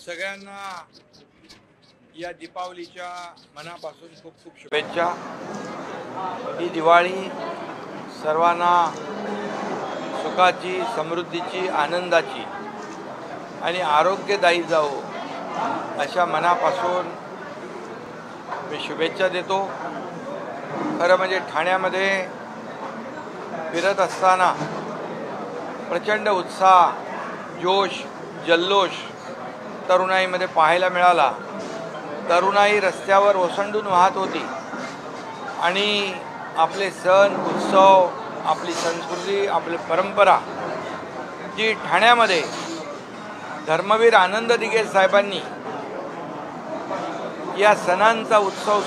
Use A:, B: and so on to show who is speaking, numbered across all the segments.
A: सगळ्यांना या दीपावलीच्या मनापासून खूप खूप शुभेच्छा। ही दिवाळी सर्वांना सुखाची, समृद्धीची, आनंदाची आणि आरोग्यदायी जावो अशा मनापासून मी शुभेच्छा देतो। खरं म्हणजे ठाण्यामध्ये फिरत असताना प्रचंड उत्साह, जोश, जल्लोष तरुणाईमध्ये पाहायला मिळाला। तरुणाई रस्त्यावर ओसंडून वाहत होती आणि आपले सण उत्सव, आपली संस्कृती, आपली परंपरा जी ठाण्यामध्ये धर्मवीर आनंद दिघे साहेबांनी या सणांचा उत्सव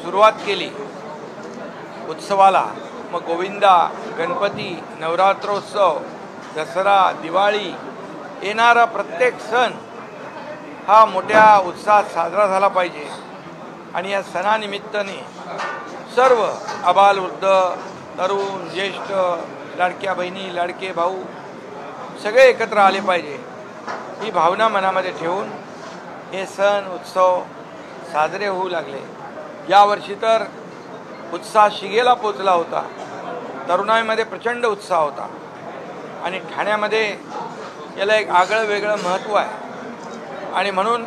A: सुरुवात केली उत्सवाला। मग गोविंदा, गणपती, नवरात्रोत्सव, दसरा, दिवाळी येणारा प्रत्येक सण हा मोठ्या उत्साहात साजरा झाला पाहिजे। आणि या सणानिमित्ताने सर्व आबालवृद्ध, तरुण, ज्येष्ठ, लाडक्या बहिणी, लाडके भाऊ सगळे एकत्र आले पाहिजे ही भावना मनामध्ये ठेवून हे सण उत्सव साजरे होऊ लागले। यावर्षी तर उत्साह शिगेला पोचला होता। तरुणाईमध्ये प्रचंड उत्साह होता आणि ठाण्यामध्ये याला एक आगळं वेगळं महत्त्व आहे आणि म्हणून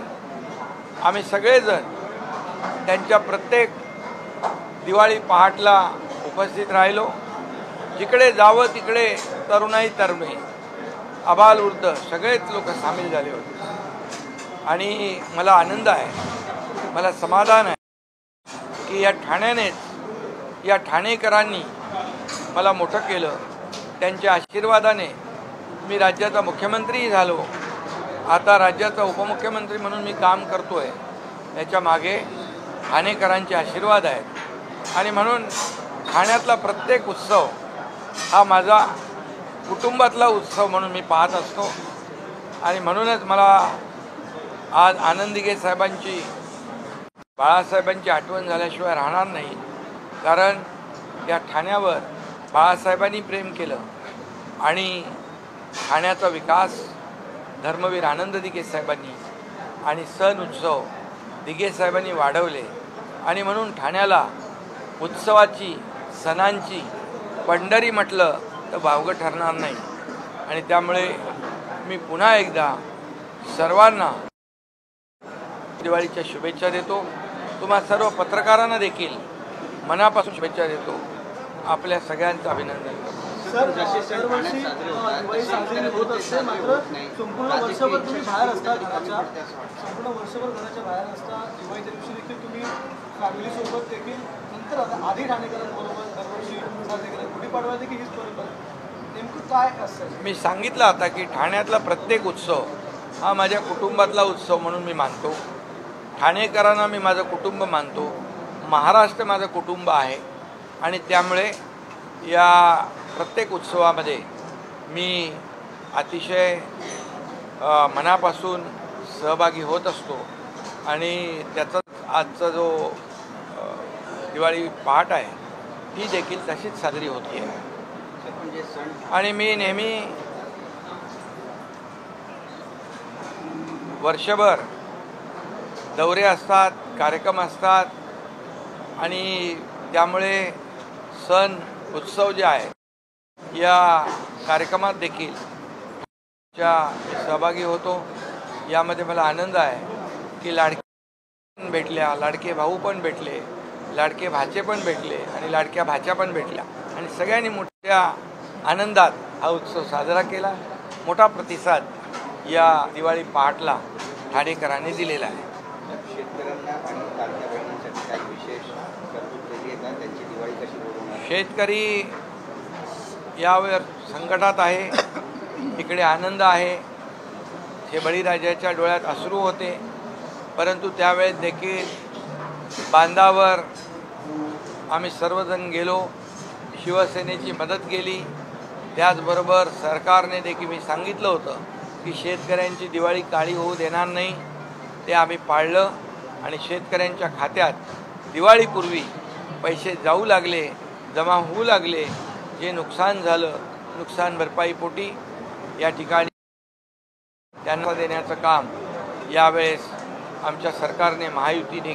A: आम्ही सगळेजण त्यांच्या प्रत्येक दिवाळी पहाटला उपस्थित राहिलो। जिकडे जावं तिकडे तरुणाई, आबालवृद्ध सगळेच लोक सामील झाले होते आणि मला आनंद आहे, मला समाधान आहे की या ठाण्यानेच, या ठाणेकरांनी मला मोठं केलं। त्यांच्या आशीर्वादाने मी राज्याचा मुख्यमंत्री झालो। आता राज्याचा उपमुख्यमंत्री म्हणून मी काम करतोय। याच्या मागे ठाणेकरांचे आशीर्वाद आहेत आणि म्हणून ठाण्यातला प्रत्येक उत्सव हा माझा कुटुंबातला उत्सव म्हणून मी पाहत असतो आणि म्हणूनच मला आज आनंद दिघे साहेबांची, बाळासाहेबांची आठवण झाल्याशिवाय राहणार नाही। कारण या ठाण्यावर बाळासाहेबांनी प्रेम केलं आणि ठाण्याचा विकास धर्मवीर आनंद दिघे साहेबांनी आणि सण उत्सव दिघे साहेबांनी वाढवले आणि म्हणून ठाण्याला उत्सवाची, सणांची पंढरी म्हटलं तर वावगं ठरणार नाही। आणि त्यामुळे मी पुन्हा एकदा सर्वांना दिवाळीच्या शुभेच्छा देतो। तुम्हा सर्व पत्रकारांना देखील मनापासून शुभेच्छा देतो। आपल्या सगळ्यांचं अभिनंदन करतो।
B: सर, दरवर्षी दिवाळी साजरी होत असते, मात्र संपूर्ण वर्षभर तुम्ही बाहेर असता, संपूर्ण वर्षभर घराच्या बाहेर असता। दिवाळीच्या दिवशी देखील तुम्ही फॅमिलीसोबत देखील, नंतर आधी ठाणेकरांबरोबर दरवर्षी साजरी केला। गुढीपाडवा देखील हीच बरोबर, नेमकं काय असतं?
A: मी सांगितलं आता की ठाण्यातला प्रत्येक उत्सव हा माझ्या कुटुंबातला उत्सव म्हणून मी मानतो। ठाणेकरांना मी माझं कुटुंब मानतो। महाराष्ट्र माझं कुटुंब आहे आणि त्यामुळे या प्रत्येक उत्सवामध्ये मी अतिशय मनापासून सहभागी होत असतो आणि त्याचाच आजचा जो दिवाळी पहाट आहे ही देखील तशीच साजरी होती आहे। आणि मी नेहमी वर्षभर दौरे असतात, कार्यक्रम असतात आणि त्यामुळे सण उत्सव जे आहे या कार्यक्रमात देखील सहभागी होतो। यामध्ये मला आनंद आहे की लाडके भेटल्या, लाडके भाऊ पण भेटले, लाडके भाचे पण भेटले आणि लाडक्या भाच्या पण भेटल्या आणि सगळ्यांनी मोठ्या आनंदात हा उत्सव साजरा केला। मोठा प्रतिसाद या दिवाळी पहाटला ठाणेकरांनी दिलेला आहे। शेतकरी यावर संकटात आहे, इकडे आनंद आहे। हे बळीराजाच्या डोळ्यात अश्रू होते, परंतु त्यावेळेस देखील बांधावर आम्ही सर्वजण गेलो, शिवसेनेची मदत केली। त्याचबरोबर सरकारने देखील मी सांगितलं होतं की शेतकऱ्यांची दिवाळी काळी होऊ देणार नाही, ते आम्ही पाळलं आणि शेतकऱ्यांच्या खात्यात दिवाळीपूर्वी पैसे जाऊ लागले, जमा होऊ लागले। जे नुकसान झालं, नुकसान भरपाईपोटी या ठिकाणी त्यांना देण्याचं काम यावेळेस आमच्या सरकारने महायुतीने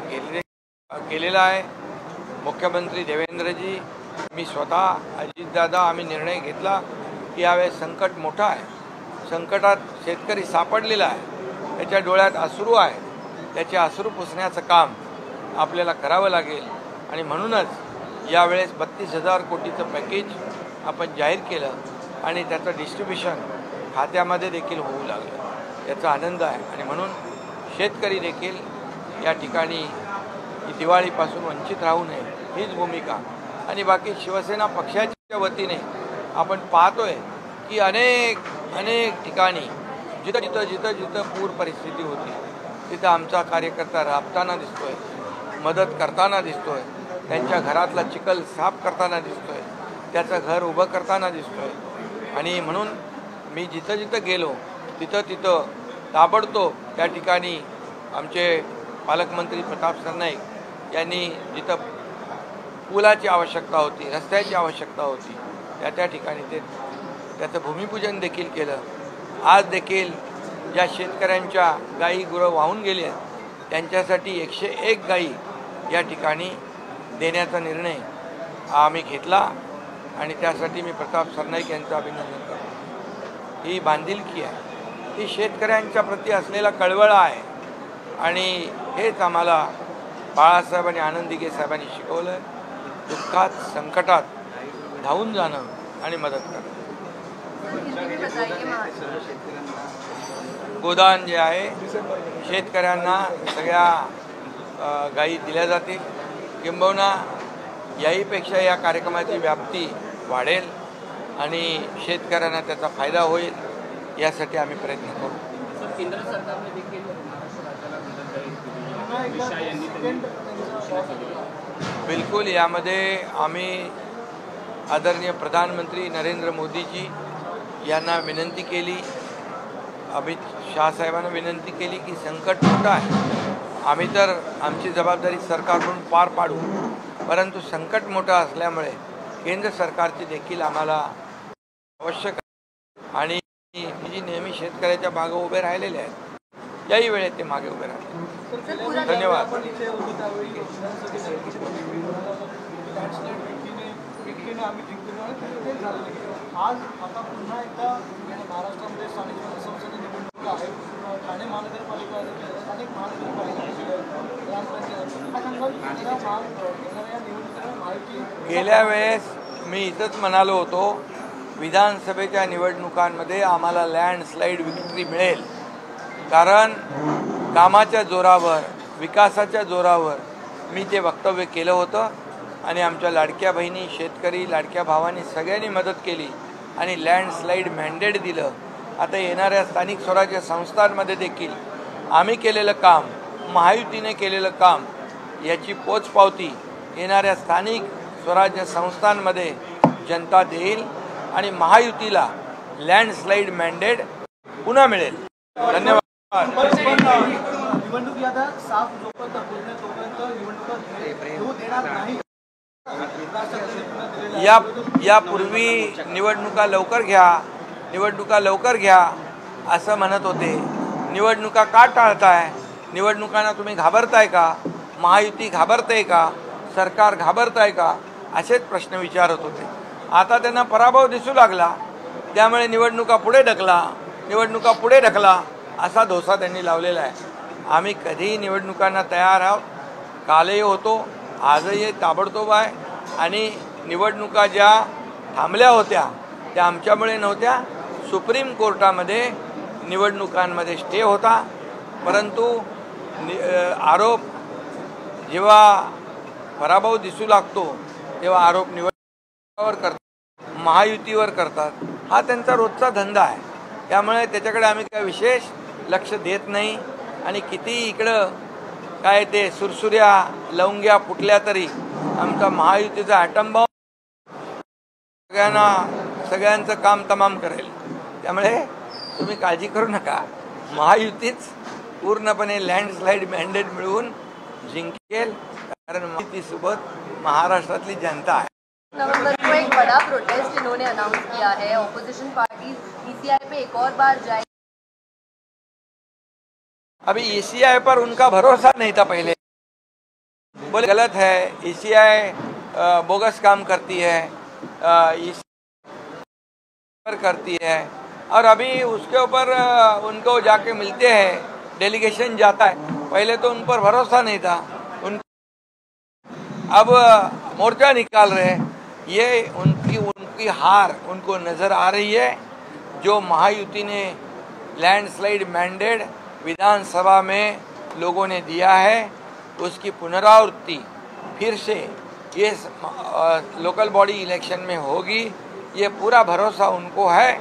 A: केलेला आहे. मुख्यमंत्री देवेंद्रजी, मी स्वतः, अजितदादा आम्ही निर्णय घेतला की यावेळेस संकट मोठं आहे. संकटात शेतकरी सापडलेला आहे, त्याच्या डोळ्यात अश्रू आहे, त्याचे अश्रू पुसण्याचं काम आपल्याला करावं लागेल. आणि म्हणूनच यावेळेस 32,000 कोटीचं पॅकेज आपण जाहीर केलं आणि त्याचं डिस्ट्रीब्युशन खात्यामध्ये देखील होऊ लागलं. याचा आनंद आहे. आणि म्हणून शेतकरी देखील या ठिकाणी दिवाळीपासून वंचित राहू नये हीच भूमिका. आणि बाकी शिवसेना पक्षाच्या वतीने आपण पाहतोय की अनेक ठिकाणी जिथं पूर परिस्थिती होती तिथं आमचा कार्यकर्ता राबताना दिसतोय, मदत करताना दिसतोय, त्यांच्या घरातला चिखल साफ करताना दिसतोय, त्याचं घर उभं करताना दिसतोय. आणि म्हणून मी जिथं गेलो तिथं ताबडतोब त्या ठिकाणी आमचे पालकमंत्री प्रताप सरनाईक यांनी जिथं पुलाची आवश्यकता होती, रस्त्याची आवश्यकता होती, त्या ठिकाणी त्याचं भूमिपूजन देखील केलं. आज देखील ज्या शेतकऱ्यांच्या गायी गुरं वाहून गेल्या त्यांच्यासाठी 101 गायी या ठिकाणी देण्याचा निर्णय आम्ही घेतला. आणि त्यासाठी मी प्रताप सरनाईक यांचं अभिनंदन करतो. ही बांधिलकी आहे, ही शेतकऱ्यांच्या प्रती असलेला कळवळा आहे. आणि हेच आम्हाला बाळासाहेब आणि आनंद दिघे साहेबांनी शिकवलं आहे. दुःखात संकटात धावून जाणं आणि मदत करणं. गोदान जे आहे शेतकऱ्यांना सगळ्या गायी दिल्या जातील. किंबहुना याहीपेक्षा या कार्यक्रमाची व्याप्ती वाढेल आणि शेतकऱ्यांना त्याचा फायदा होईल यासाठी आम्ही प्रयत्न करू.
C: केंद्र सरकारने देखील
A: बिलकुल यामध्ये आम्ही आदरणीय प्रधानमंत्री नरेंद्र मोदीजी यांना विनंती केली, अमित शाह साहेबांना विनंती केली की संकट मोठं आहे, आम्ही तर आमची जबाबदारी सरकारकडून पार पाडू, परंतु संकट मोठं असल्यामुळे केंद्र सरकारची देखील आम्हाला आवश्यक आहे. आणि जी नेहमी शेतकऱ्याच्या मागे उभे राहिलेले आहेत याही वेळेत ते मागे उभे राहतील. धन्यवाद.
B: आज आता पुन्हा एकदा महाराष्ट्रामध्ये स्थानिक संसदीय निवडणुका आहेत. ठाणे महानगरपालिका, स्थानिक महानगरपालिका,
A: गेल्या वेळेस मी इथंच म्हणालो होतो विधानसभेच्या निवडणुकांमध्ये आम्हाला लँडस्लाईड विक्ट्री मिळेल. कारण कामाच्या जोरावर, विकासाच्या जोरावर मी ते वक्तव्य केलं होतं. आणि आमच्या लाडक्या बहिणी, शेतकरी, लाडक्या भावांनी सगळ्यांनी मदत केली आणि लँडस्लाईड मॅन्डेट दिलं. आता येणाऱ्या स्थानिक स्वराज्य संस्थांमध्ये देखील आम्ही केलेलं काम, महायुतीने केलेलं काम याची पोचपावती येणाऱ्या स्थानिक स्वराज्य संस्थांमध्ये जनता देईल आणि महायुतीला लँडस्लाईड मॅन्डेट पुन्हा मिळेल. धन्यवाद.
B: निवडणूक यादा साफ जोपर्यंत होत नाही तोपर्यंत निवडणुका देणार नाही.
A: यापूर्वी निवडणुका लवकर घ्या असं म्हणत होते. निवडणुका का टाळताय? निवडणुकांना तुम्ही घाबरताय का? महायुती घाबरते का? सरकार घाबरताय का? असेच प्रश्न विचारत होते. आता त्यांना पराभव दिसू लागला, त्यामुळे निवडणुका पुढे ढकला असा धोसा त्यांनी लावलेला आहे. आम्ही कधीही निवडणुकांना तयार आहोत. कालही होतो, आजही ताबडतोब आहे. आणि निवडणुका ज्या थांबल्या होत्या त्या आमच्यामुळे नव्हत्या. सुप्रीम कोर्टामध्ये निवडणुकांमध्ये स्टे होता, परंतु आरोप जेव्हा पराभव दिसू लागतो तेव्हा आरोप निवडणुकांवर करतात, महायुतीवर करतात. हा त्यांचा रोजचा धंदा आहे. त्यामुळे त्याच्याकडे आम्ही काय विशेष लक्ष देत नाही. आणि किती इकडं काय ते सुरसुऱ्या लवंग्या फुटल्या तरी आमचा महायुतीचा ॲटम बॉम्ब सगळ्यांचं काम तमाम करेल. त्यामुळे तुम्ही काळजी करू नका. महायुतीच पूर्णपणे लँडस्लाईड मॅन्डेट मिळवून जिंकेल. कारण महायुतीसोबत महाराष्ट्रातली जनता आहे.
D: नवंबर को एक बड़ा प्रोटेस्ट इन्होंने अनाउंस किया है. ऑपोजिशन पार्टीज ईसीआई पे एक और बार जाए.
A: अभी ECI पर उनका भरोसा नहीं था पहले, बोले गलत है, ECI बोगस काम करती है, ECI करती है, और अभी उसके ऊपर उनको जाके मिलते हैं, डेलीगेशन जाता है। पहले तो उन पर भरोसा नहीं था, उन अब मोर्चा निकाल रहे हैं। ये उनकी हार उनको नजर आ रही है। जो महायुति ने लैंडस्लाइड मैंडेट विधानसभा में लोगों ने दिया है, उसकी पुनरावृत्ति फिर से ये लोकल बॉडी इलेक्शन में होगी, ये पूरा भरोसा उनको है।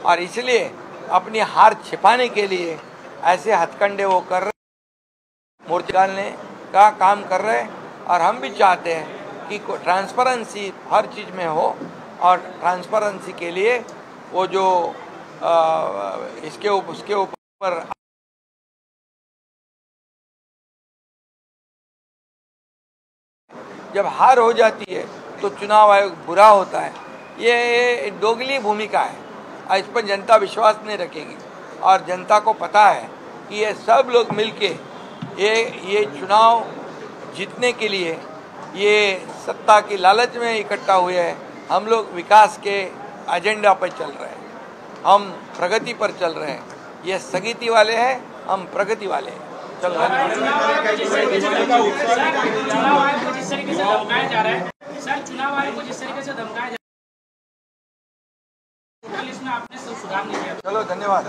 A: और इसलिए अपनी हार छिपाने के लिए ऐसे हथकंडे वो कर रहे, मोर्चा निकालने का काम कर रहे हैं। और हम भी चाहते हैं कि ट्रांसपेरेंसी हर चीज़ में हो, और ट्रांसपेरेंसी के लिए वो जो उसके ऊपर जब हार हो जाती है तो चुनाव आयोग बुरा होता है। ये दोगली भूमिका है, और इस पर जनता विश्वास नहीं रखेगी। और जनता को पता है कि ये सब लोग मिलके ये चुनाव जीतने के लिए ये सत्ता की लालच में इकट्ठा हुए हैं। हम लोग विकास के एजेंडा पर चल रहे हैं, हम प्रगति पर चल रहे हैं। ये स्थगिति वाले हैं, हम प्रगति वाले हैं। चल रहे हैं।
C: चुनाव आयोग को जिस तरीके से धमकाया जा रहा है सर, चुनाव आयोग को जिस तरीके से धमकाया जा रहा है, इसमें आपने सुधार नहीं किया।
A: चलो धन्यवाद।